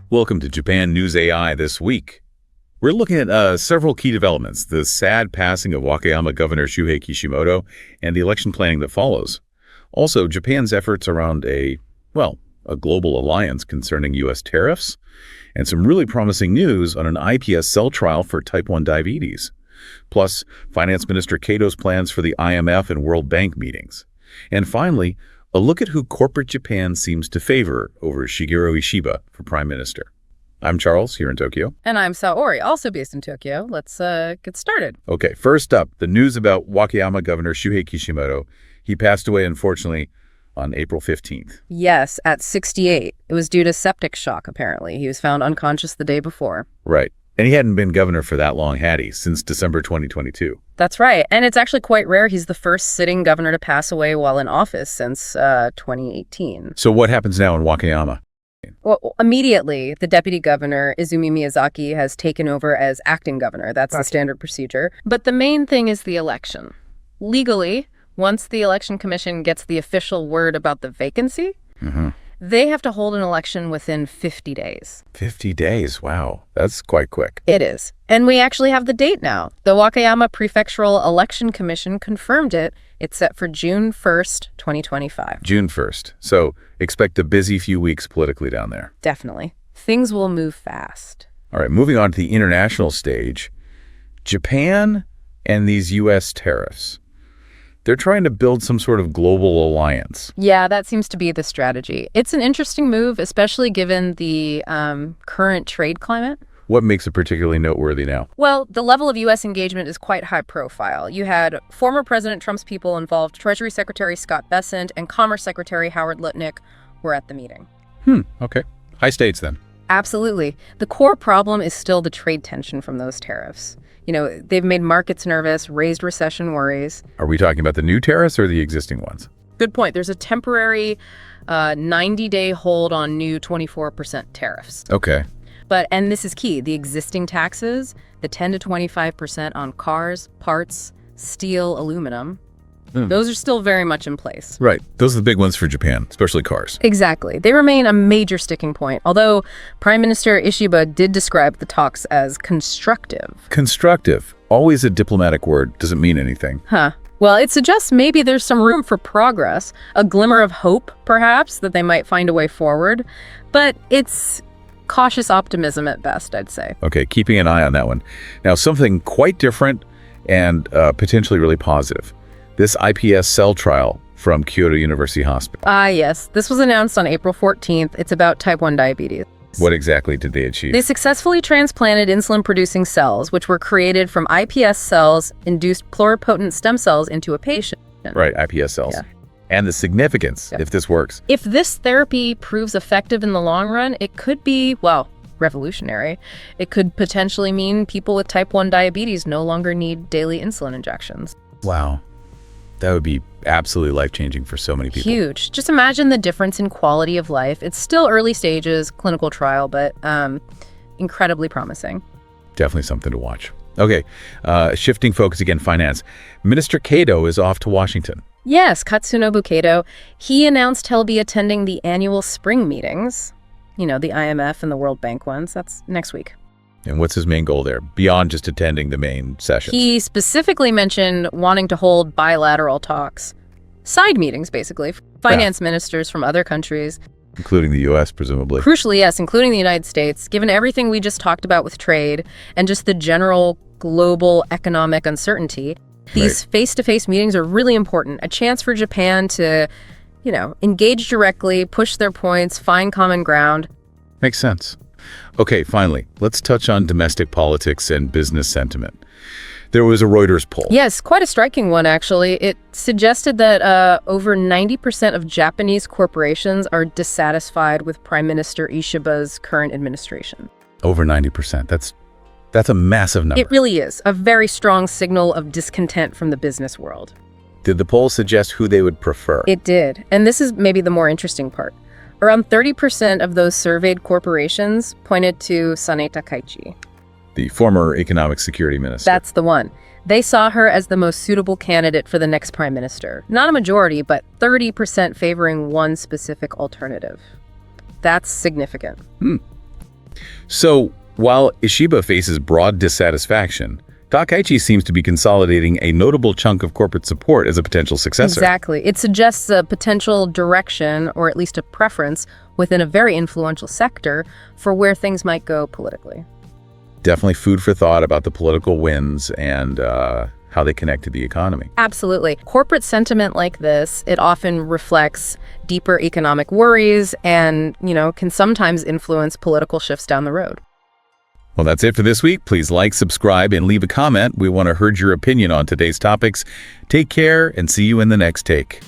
Welcome to Japan News AI this week. We're looking at several key developments, the sad passing of Wakayama Governor Shūhei Kishimoto and the election planning that follows. Also, Japan's efforts around a global alliance concerning U.S. tariffs, and some really promising news on an iPS cell trial for type 1 diabetes. Plus, Finance Minister Kato's plans for the IMF and World Bank meetings. And finally, a look at who corporate Japan seems to favor over Shigeru Ishiba for Prime Minister. I'm Charles, here in Tokyo. And I'm Saori, also based in Tokyo. Let's get started. Okay, first up, the news about Wakayama Governor Shūhei Kishimoto. He passed away, unfortunately, on April 15th. Yes, at 68. It was due to septic shock, apparently. He was found unconscious the day before. Right. And he hadn't been governor for that long, had he, since December 2022. That's right. And it's actually quite rare. He's the first sitting governor to pass away while in office since 2018. So what happens now in Wakayama? Well, immediately, the deputy governor, Izumi Miyazaki, has taken over as acting governor. That's the standard procedure. But the main thing is the election. Legally, once the election commission gets the official word about the vacancy, they have to hold an election within 50 days. 50 days. Wow. That's quite quick. It is. And we actually have the date now. The Wakayama Prefectural Election Commission confirmed it. It's set for June 1st, 2025. June 1st. So expect a busy few weeks politically down there. Definitely. Things will move fast. All right, moving on to the international stage. Japan and these U.S. tariffs. They're trying to build some sort of global alliance. Yeah, that seems to be the strategy. It's an interesting move, especially given the current trade climate. What makes it particularly noteworthy now? Well, the level of U.S. engagement is quite high profile. You had former President Trump's people involved. Treasury Secretary Scott Bessent and Commerce Secretary Howard Lutnick were at the meeting. Okay. High stakes then. Absolutely. The core problem is still the trade tension from those tariffs. You know, they've made markets nervous, raised recession worries. Are we talking about the new tariffs or the existing ones? Good point. There's a temporary 90-day hold on new 24% tariffs. Okay. And this is key, the existing taxes, the 10 to 25% on cars, parts, steel, aluminum, those are still very much in place. Right. Those are the big ones for Japan, especially cars. Exactly. They remain a major sticking point, although Prime Minister Ishiba did describe the talks as constructive. Constructive. Always a diplomatic word. Doesn't mean anything. Well, it suggests maybe there's some room for progress, a glimmer of hope, perhaps, that they might find a way forward. But it's cautious optimism at best, I'd say. Okay, keeping an eye on that one. Now, something quite different and potentially really positive. This iPS cell trial from Kyoto University Hospital. Yes. This was announced on April 14th. It's about type 1 diabetes. What exactly did they achieve? They successfully transplanted insulin-producing cells, which were created from iPS cells, induced pluripotent stem cells, into a patient. Right, iPS cells. Yeah. And the significance, if this works. If this therapy proves effective in the long run, it could be, revolutionary. It could potentially mean people with type 1 diabetes no longer need daily insulin injections. Wow. That would be absolutely life-changing for so many people. Huge. Just imagine the difference in quality of life. It's still early stages, clinical trial, but incredibly promising. Definitely something to watch. Okay, shifting focus again, finance. Minister Kato is off to Washington. Yes, Katsunobu Kato. He announced he'll be attending the annual spring meetings. You know, the IMF and the World Bank ones. That's next week. And what's his main goal there, beyond just attending the main sessions? He specifically mentioned wanting to hold bilateral talks. Side meetings, basically. Finance ministers from other countries. Including the U.S., presumably. Crucially, yes, including the United States. Given everything we just talked about with trade and just the general global economic uncertainty, these face-to-face meetings are really important. A chance for Japan to, engage directly, push their points, find common ground. Makes sense. Okay, finally, let's touch on domestic politics and business sentiment. There was a Reuters poll. Yes, quite a striking one, actually. It suggested that over 90% of Japanese corporations are dissatisfied with Prime Minister Ishiba's current administration. Over 90%. That's a massive number. It really is. A very strong signal of discontent from the business world. Did the poll suggest who they would prefer? It did. And this is maybe the more interesting part. Around 30% of those surveyed corporations pointed to Sane Takaichi. The former economic security minister. That's the one. They saw her as the most suitable candidate for the next prime minister. Not a majority, but 30% favoring one specific alternative. That's significant. So, while Ishiba faces broad dissatisfaction, Takaichi seems to be consolidating a notable chunk of corporate support as a potential successor. Exactly. It suggests a potential direction, or at least a preference, within a very influential sector for where things might go politically. Definitely food for thought about the political winds and how they connect to the economy. Absolutely. Corporate sentiment like this, it often reflects deeper economic worries and, can sometimes influence political shifts down the road. Well, that's it for this week. Please like, subscribe, and leave a comment. We want to hear your opinion on today's topics. Take care and see you in the next take.